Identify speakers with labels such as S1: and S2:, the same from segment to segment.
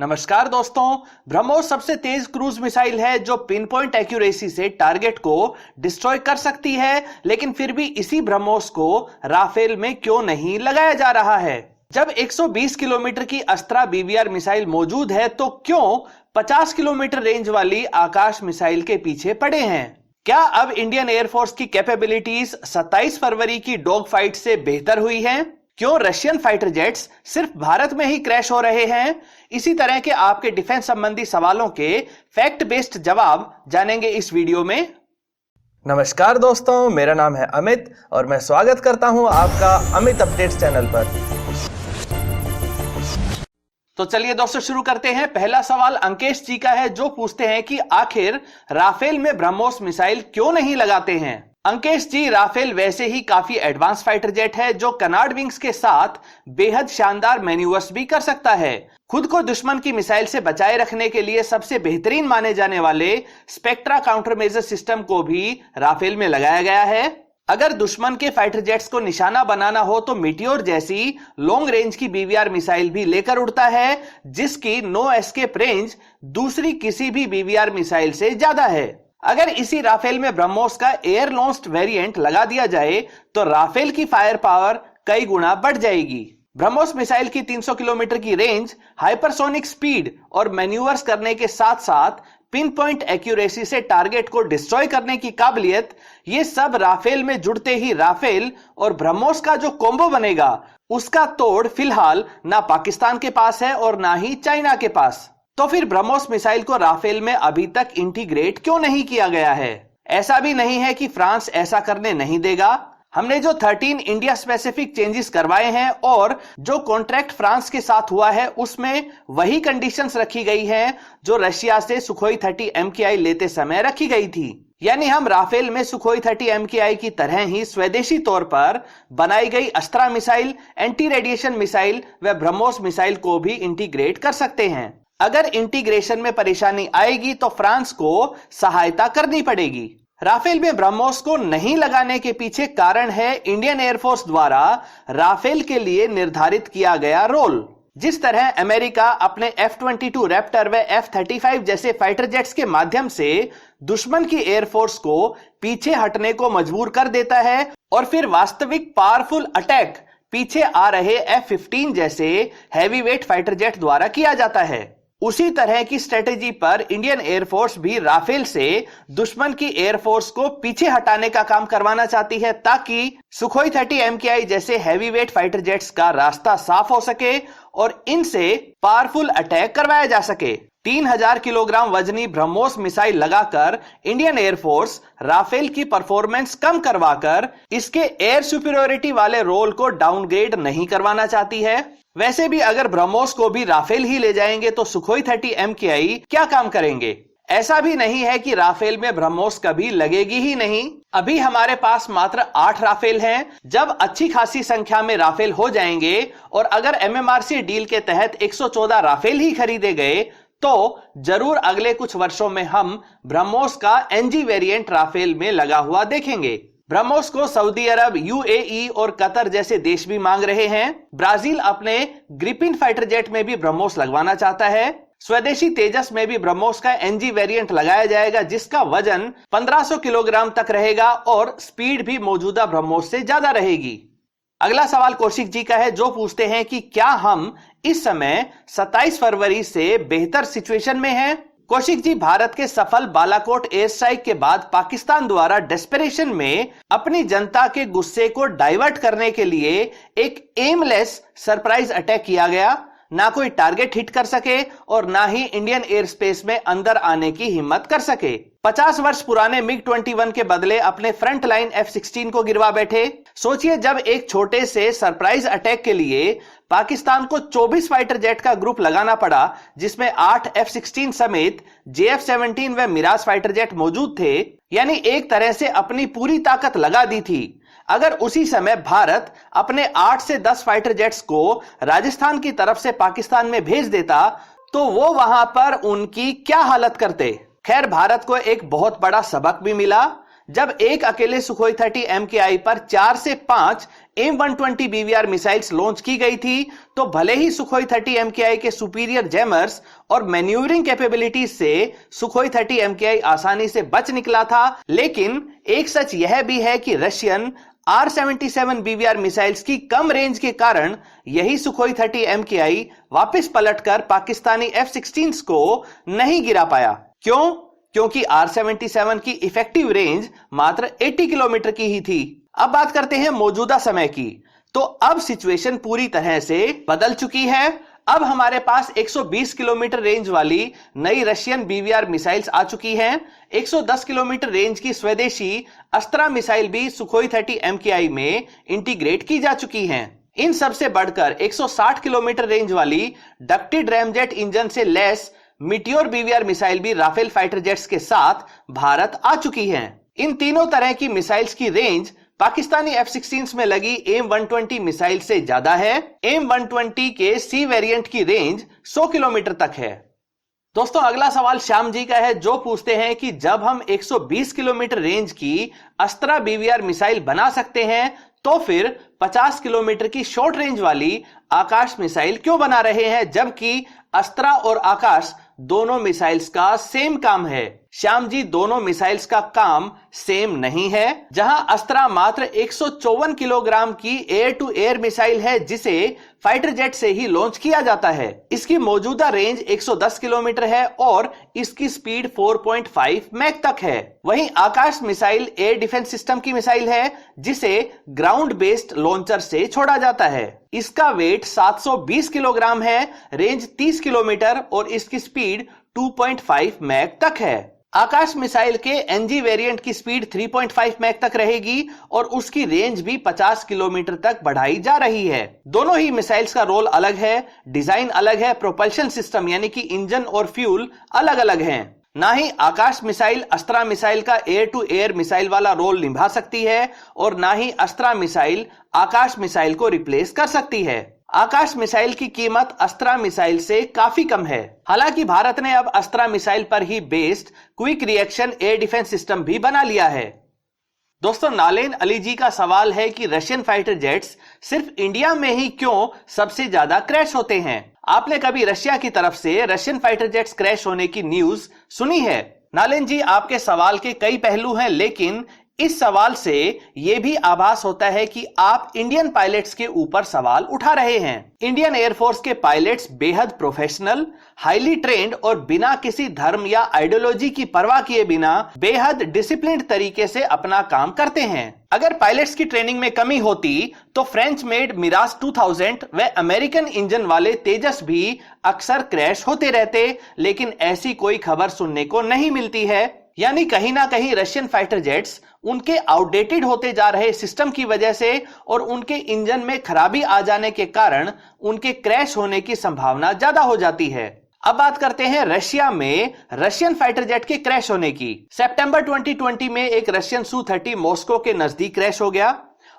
S1: नमस्कार दोस्तों। ब्रह्मोस सबसे तेज क्रूज मिसाइल है जो पिन पॉइंट एक्यूरेसी से टारगेट को डिस्ट्रॉय कर सकती है, लेकिन फिर भी इसी ब्रह्मोस को राफेल में क्यों नहीं लगाया जा रहा है? जब 120 किलोमीटर की अस्त्रा बीवीआर मिसाइल मौजूद है तो क्यों 50 किलोमीटर रेंज वाली आकाश मिसाइल के पीछे पड़े हैं? क्या अब इंडियन एयरफोर्स की कैपेबिलिटीज 27 फरवरी की डॉग फाइट से बेहतर हुई हैं? क्यों रशियन फाइटर जेट्स सिर्फ भारत में ही क्रैश हो रहे हैं? इसी तरह के आपके डिफेंस संबंधी सवालों के फैक्ट बेस्ड जवाब जानेंगे इस वीडियो में।
S2: नमस्कार दोस्तों, मेरा नाम है अमित और मैं स्वागत करता हूं आपका अमित अपडेट्स चैनल पर।
S1: तो चलिए दोस्तों शुरू करते हैं। पहला सवाल अंकेश जी का है जो पूछते हैं कि आखिर राफेल में ब्रह्मोस मिसाइल क्यों नहीं लगाते हैं? अंकेश जी, राफेल वैसे ही काफी एडवांस फाइटर जेट है जो कनार्ड विंग्स के साथ बेहद शानदार मैन्यूवर्स भी कर सकता है। खुद को दुश्मन की मिसाइल से बचाए रखने के लिए सबसे बेहतरीन माने जाने वाले स्पेक्ट्रा काउंटरमेजर सिस्टम को भी राफेल में लगाया गया है। अगर दुश्मन के फाइटर जेट्स को निशाना बनाना हो तो मीटियोर जैसी लॉन्ग रेंज की बीवीआर मिसाइल भी लेकर उड़ता है, जिसकी नो एस्केप रेंज दूसरी किसी भी बीवीआर मिसाइल से ज्यादा है। अगर इसी राफेल में ब्रह्मोस का एयर लॉन्च्ड वेरिएंट लगा दिया जाए तो राफेल की फायर पावर कई गुना बढ़ जाएगी। ब्रह्मोस मिसाइल की 300 किलोमीटर की रेंज, हाइपरसोनिक स्पीड और मैन्यूवर्स करने के साथ साथ पिन पॉइंट एक्यूरेसी से टारगेट को डिस्ट्रॉय करने की काबिलियत, ये सब राफेल में जुड़ते ही राफेल और ब्रह्मोस का जो कॉम्बो बनेगा उसका तोड़ फिलहाल ना पाकिस्तान के पास है और ना ही चाइना के पास। तो फिर ब्रह्मोस मिसाइल को राफेल में अभी तक इंटीग्रेट क्यों नहीं किया गया है? ऐसा भी नहीं है कि फ्रांस ऐसा करने नहीं देगा। हमने जो 13 इंडिया स्पेसिफिक चेंजेस करवाए हैं और जो कॉन्ट्रैक्ट फ्रांस के साथ हुआ है उसमें वही कंडीशंस रखी गई हैं जो रशिया से सुखोई 30 MKI लेते समय रखी गई थी। यानी हम राफेल में सुखोई 30 MKI की तरह ही स्वदेशी तौर पर बनाई गई अस्त्रा मिसाइल, एंटी रेडिएशन मिसाइल व ब्रह्मोस मिसाइल को भी इंटीग्रेट कर सकते हैं। अगर इंटीग्रेशन में परेशानी आएगी तो फ्रांस को सहायता करनी पड़ेगी। राफेल में ब्रह्मोस को नहीं लगाने के पीछे कारण है इंडियन एयरफोर्स द्वारा राफेल के लिए निर्धारित किया गया रोल। जिस तरह अमेरिका अपने F-22 रैप्टर व F-35 जैसे फाइटर जेट्स के माध्यम से दुश्मन की एयरफोर्स को पीछे हटने को मजबूर कर देता है और फिर वास्तविक पावरफुल अटैक पीछे आ रहे F-15 जैसे हैवीवेट फाइटर जेट द्वारा किया जाता है, उसी तरह की स्ट्रेटेजी पर इंडियन एयरफोर्स भी राफेल से दुश्मन की एयरफोर्स को पीछे हटाने का काम करवाना चाहती है ताकि सुखोई 30 MKI जैसे हैवीवेट फाइटर जेट्स का रास्ता साफ हो सके और इनसे पावरफुल अटैक करवाया जा सके। 3000 किलोग्राम वजनी ब्रह्मोस मिसाइल लगाकर इंडियन एयरफोर्स राफेल की परफॉर्मेंस कम करवाकर इसके एयर सुपीरियोरिटी वाले रोल को डाउनग्रेड नहीं करवाना चाहती है। वैसे भी अगर ब्रह्मोस को भी राफेल ही ले जाएंगे तो सुखोई 30 MKI क्या काम करेंगे? ऐसा भी नहीं है कि राफेल में ब्रह्मोस कभी लगेगी ही नहीं। अभी हमारे पास मात्र 8 राफेल हैं। जब अच्छी खासी संख्या में राफेल हो जाएंगे और अगर MMRC डील के तहत 114 राफेल ही खरीदे गए तो जरूर अगले कुछ वर्षों में हम ब्रह्मोस का NG वेरिएंट राफेल में लगा हुआ देखेंगे। ब्रह्मोस को सऊदी अरब, UAE और कतर जैसे देश भी मांग रहे हैं। ब्राजील अपने ग्रिपिन फाइटर जेट में भी ब्रह्मोस लगवाना चाहता है। स्वदेशी तेजस में भी ब्रह्मोस का NG वेरिएंट लगाया जाएगा जिसका वजन 1500 किलोग्राम तक रहेगा और स्पीड भी मौजूदा ब्रह्मोस से ज्यादा रहेगी। अगला सवाल कौशिक जी का है जो पूछते हैं कि क्या हम इस समय 27 फरवरी से बेहतर सिचुएशन में हैं? कौशिक जी, भारत के सफल बालाकोट एयर स्ट्राइक के बाद पाकिस्तान द्वारा डेस्परेशन में अपनी जनता के गुस्से को डाइवर्ट करने के लिए एक एमलेस सरप्राइज अटैक किया गया। ना कोई टारगेट हिट कर सके और ना ही इंडियन एयर स्पेस में अंदर आने की हिम्मत कर सके। 50 वर्ष पुराने MiG-21 के बदले अपने फ्रंट लाइन F-16 को गिरवा बैठे। सोचिए, जब एक छोटे से सरप्राइज अटैक के लिए पाकिस्तान को 24 फाइटर जेट का ग्रुप लगाना पड़ा जिसमें 8 F-16 समेत JF-17 व मिराज फाइटर जेट मौजूद थे, यानी एक तरह से अपनी पूरी ताकत लगा दी थी। अगर उसी समय भारत अपने 8 से 10 फाइटर जेट्स को राजस्थान की तरफ से पाकिस्तान में भेज देता तो वो वहां पर उनकी क्या हालत करते? खैर, भारत को एक बहुत बड़ा सबक भी मिला। जब एक अकेले सुखोई 30 MKI पर 4 से 5 AIM-120 BVR मिसाइल्स लॉन्च की गई थी, तो भले ही सुखोई 30 MKI के सुपीरियर जैमर्स और मैन्यूवरिंग कैपेबिलिटीज से सुखोई 30 MKI आसानी से बच निकला था, लेकिन एक सच यह भी है कि रशियन R-77 BVR मिसाइल्स की कम रेंज के कारण यही सुखोई 30 MKI वापस पलटकर पाकिस्तानी F-16s को नहीं गिरा पाया। क्यों? क्योंकि R-77 की इफेक्टिव रेंज मात्र 80 किलोमीटर की ही थी। अब बात करते हैं मौजूदा समय की। तो अब सिचुएशन पूरी तरह से बदल चुकी है। अब हमारे पास 120 किलोमीटर रेंज वाली नई रशियन BVR मिसाइल्स आ चुकी हैं। 110 किलोमीटर रेंज की स्वदेशी अस्त्रा मिसाइल भी सुखोई 30 MKI में इंटीग्रेट की जा चुकी हैं। इन सबसे बढ़कर 160 किलोमीटर रेंज वाली डक्टेड रैमजेट इंजन से लैस मीटियोर BVR मिसाइल भी राफेल फाइटर जेट्स के साथ भारत आ चुकी हैं। इन तीनों तरह की मिसाइल्स की रेंज पाकिस्तानी F-16s में लगी AIM-120 मिसाइल से ज्यादा है। AIM-120 के C वेरिएंट की रेंज 100 किलोमीटर तक है। दोस्तों, अगला सवाल श्याम जी का है, जो पूछते हैं कि जब हम 120 किलोमीटर रेंज की अस्त्रा BVR मिसाइल बना सकते हैं, तो फिर 50 किलोमीटर की शॉर्ट रेंज वाली आकाश मिसाइल क्यों बना रहे हैं, जबकि अस्त्रा और आकाश दोनों मिसाइल्स का सेम काम है। श्याम जी, दोनों मिसाइल्स का काम सेम नहीं है। जहां अस्त्रा मात्र 154 किलोग्राम की एयर टू एयर मिसाइल है, जिसे फाइटर जेट से ही लॉन्च किया जाता है। इसकी मौजूदा रेंज 110 किलोमीटर है और इसकी स्पीड 4.5 मैक तक है। वहीं आकाश मिसाइल एयर डिफेंस सिस्टम की मिसाइल है, जिसे ग्राउंड बेस्ड लॉन्चर से छोड़ा जाता है। इसका वेट 720 किलोग्राम है, रेंज 30 किलोमीटर और इसकी स्पीड 2.5 मैक तक है। आकाश मिसाइल के NG वेरिएंट की स्पीड 3.5 मैक तक रहेगी और उसकी रेंज भी 50 किलोमीटर तक बढ़ाई जा रही है। दोनों ही मिसाइल्स का रोल अलग है, डिजाइन अलग है, प्रोपल्शन सिस्टम यानी कि इंजन और फ्यूल अलग अलग हैं। ना ही आकाश मिसाइल अस्त्रा मिसाइल का एयर टू एयर मिसाइल वाला रोल निभा सकती है और ना ही अस्त्रा मिसाइल आकाश मिसाइल को रिप्लेस कर सकती है। आकाश मिसाइल की कीमत अस्त्रा मिसाइल से काफी कम है। हालांकि भारत ने अब अस्त्रा मिसाइल पर ही based quick reaction air defence system भी बना लिया है। दोस्तों, नालेन अली जी का सवाल है कि रशियन फाइटर जेट्स सिर्फ इंडिया में ही क्यों सबसे ज्यादा क्रैश होते हैं। आपने कभी रशिया की तरफ से रशियन फाइटर जेट्स क्रैश होने की न्यूज सुनी है? नालेन जी, आपके सवाल के कई पहलू हैं, लेकिन इस सवाल से यह भी आभास होता है कि आप इंडियन पायलट्स के ऊपर सवाल उठा रहे हैं। इंडियन एयरफोर्स के पायलट्स बेहद प्रोफेशनल, हाईली ट्रेंड और बिना किसी धर्म या आइडियोलॉजी की परवाह किए बिना बेहद डिसिप्लिन्ड तरीके से अपना काम करते हैं। अगर पायलट्स की ट्रेनिंग में कमी होती तो फ्रेंच मेड मिराज 2000 व अमेरिकन इंजन वाले तेजस भी अक्सर क्रैश होते रहते, लेकिन ऐसी कोई खबर सुनने को नहीं मिलती है। यानी कहीं ना कहीं रशियन फाइटर जेट्स उनके आउटडेटेड होते जा रहे सिस्टम की वजह से और उनके इंजन में खराबी आ जाने के कारण उनके क्रैश होने की संभावना ज्यादा हो जाती है। अब बात करते हैं रशिया में रशियन फाइटर जेट के क्रैश होने की। सितंबर 2020 में एक रशियन Su-30 मॉस्को के नजदीक क्रैश हो गया।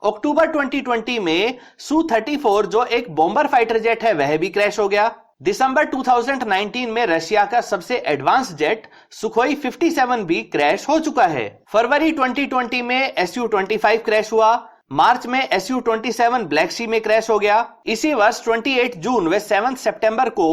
S1: अक्टूबर 2020 में Su-34 जो एक बॉम्बर फाइटर जेट है वह भी क्रैश हो गया। दिसंबर 2019 में रशिया का सबसे एडवांस जेट सुखोई 57 भी क्रैश हो चुका है। फरवरी 2020 में Su-25 क्रैश हुआ। मार्च में Su-27 ब्लैक सी में क्रैश हो गया। इसी वर्ष 28 जून व 7 सितंबर को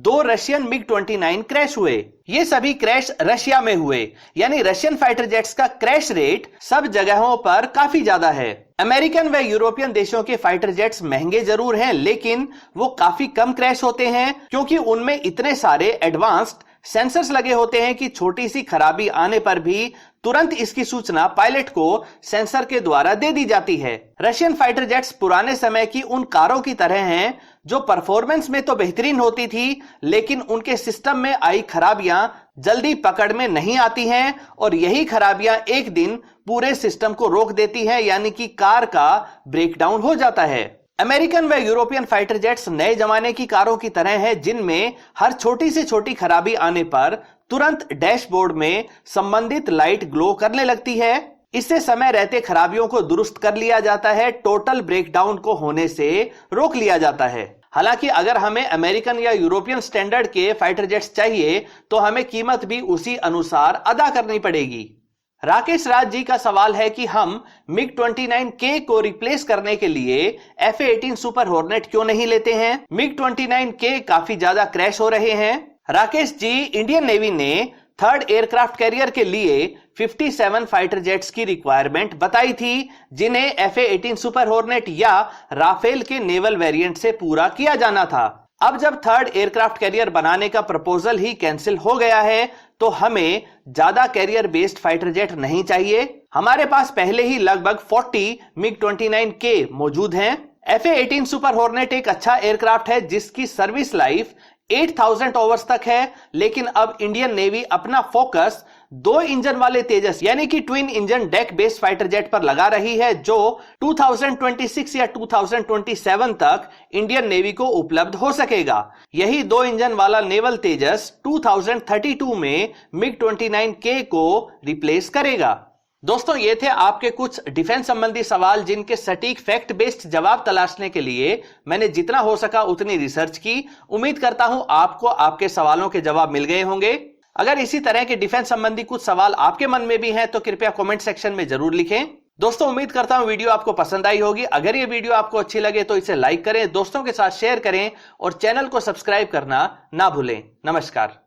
S1: 2 रशियन MiG-29 क्रैश हुए। ये सभी क्रैश रशिया में हुए, यानी रशियन फाइटर जेट्स का क्रैश रेट सब जगहों पर काफी ज्यादा है। अमेरिकन व यूरोपियन देशों के फाइटर जेट्स महंगे जरूर हैं, लेकिन वो काफी कम क्रैश होते हैं, क्योंकि उनमें इतने सारे एडवांस्ड सेंसर्स लगे होते हैं कि छोटी सी खराबी आने पर भी तुरंत इसकी सूचना पायलट को सेंसर के द्वारा दे दी जाती है। रशियन फाइटर जेट्स पुराने समय की उन कारों की तरह हैं जो परफॉर्मेंस में तो बेहतरीन होती थी, लेकिन उनके सिस्टम में आई खराबियां जल्दी पकड़ में नहीं आती हैं और यही खराबियां एक दिन पूरे सिस्टम को रोक देती है, यानी कि कार का ब्रेकडाउन हो जाता है। अमेरिकन व यूरोपियन फाइटर जेट्स नए जमाने की कारों की तरह हैं, जिनमें हर छोटी से छोटी खराबी आने पर तुरंत डैशबोर्ड में संबंधित लाइट ग्लो करने लगती है। इससे समय रहते खराबियों को दुरुस्त कर लिया जाता है, टोटल ब्रेकडाउन को होने से रोक लिया जाता है। हालांकि अगर हमें अमेरिकन या यूरोपियन स्टैंडर्ड के फाइटर जेट्स चाहिए तो हमें कीमत भी उसी अनुसार अदा करनी पड़ेगी। राकेश राज जी का सवाल है कि हम MiG-29K को रिप्लेस करने के लिए F-18 सुपर हॉर्नेट क्यों नहीं लेते हैं? MiG-29K काफी ज्यादा क्रैश हो रहे हैं। राकेश जी, इंडियन नेवी ने थर्ड एयरक्राफ्ट कैरियर के लिए 57 फाइटर जेट्स की रिक्वायरमेंट बताई थी, जिन्हें F-18 सुपर हॉर्नेट या राफेल के नेवल वेरिएंट से पूरा किया जाना था। अब जब थर्ड एयरक्राफ्ट कैरियर बनाने का प्रपोजल ही कैंसिल हो गया है, तो हमें ज्यादा कैरियर बेस्ड फाइटर जेट नहीं चाहिए। हमारे पास पहले ही लगभग 40 MiG-29K मौजूद हैं। F-18 सुपर हॉर्नेट एक अच्छा एयरक्राफ्ट है जिसकी सर्विस लाइफ 8000 आवर्स तक है, लेकिन अब इंडियन नेवी अपना फोकस 2 इंजन वाले तेजस यानी कि twin engine deck based fighter jet पर लगा रही है, जो 2026 या 2027 तक इंडियन नेवी को उपलब्ध हो सकेगा। यही 2 इंजन वाला नेवल तेजस 2032 में MiG-29K को रिप्लेस करेगा। दोस्तों, ये थे आपके कुछ डिफेंस संबंधी सवाल जिनके सटीक फैक्ट बेस्ड जवाब तलाशने के लिए मैंने जितना हो सका उतनी रिसर्च की। उम्मीद करता हूं आपको आपके सवालों के जवाब मिल गए होंगे। अगर इसी तरह के डिफेंस संबंधी कुछ सवाल आपके मन में भी हैं तो कृपया कमेंट सेक्शन में जरूर लिखें। दोस्तों, उम्मीद करता हूं वीडियो आपको पसंद आई होगी। अगर ये वीडियो आपको अच्छी लगे तो इसे लाइक करें, दोस्तों के साथ शेयर करें और चैनल को सब्सक्राइब करना ना भूलें। नमस्कार।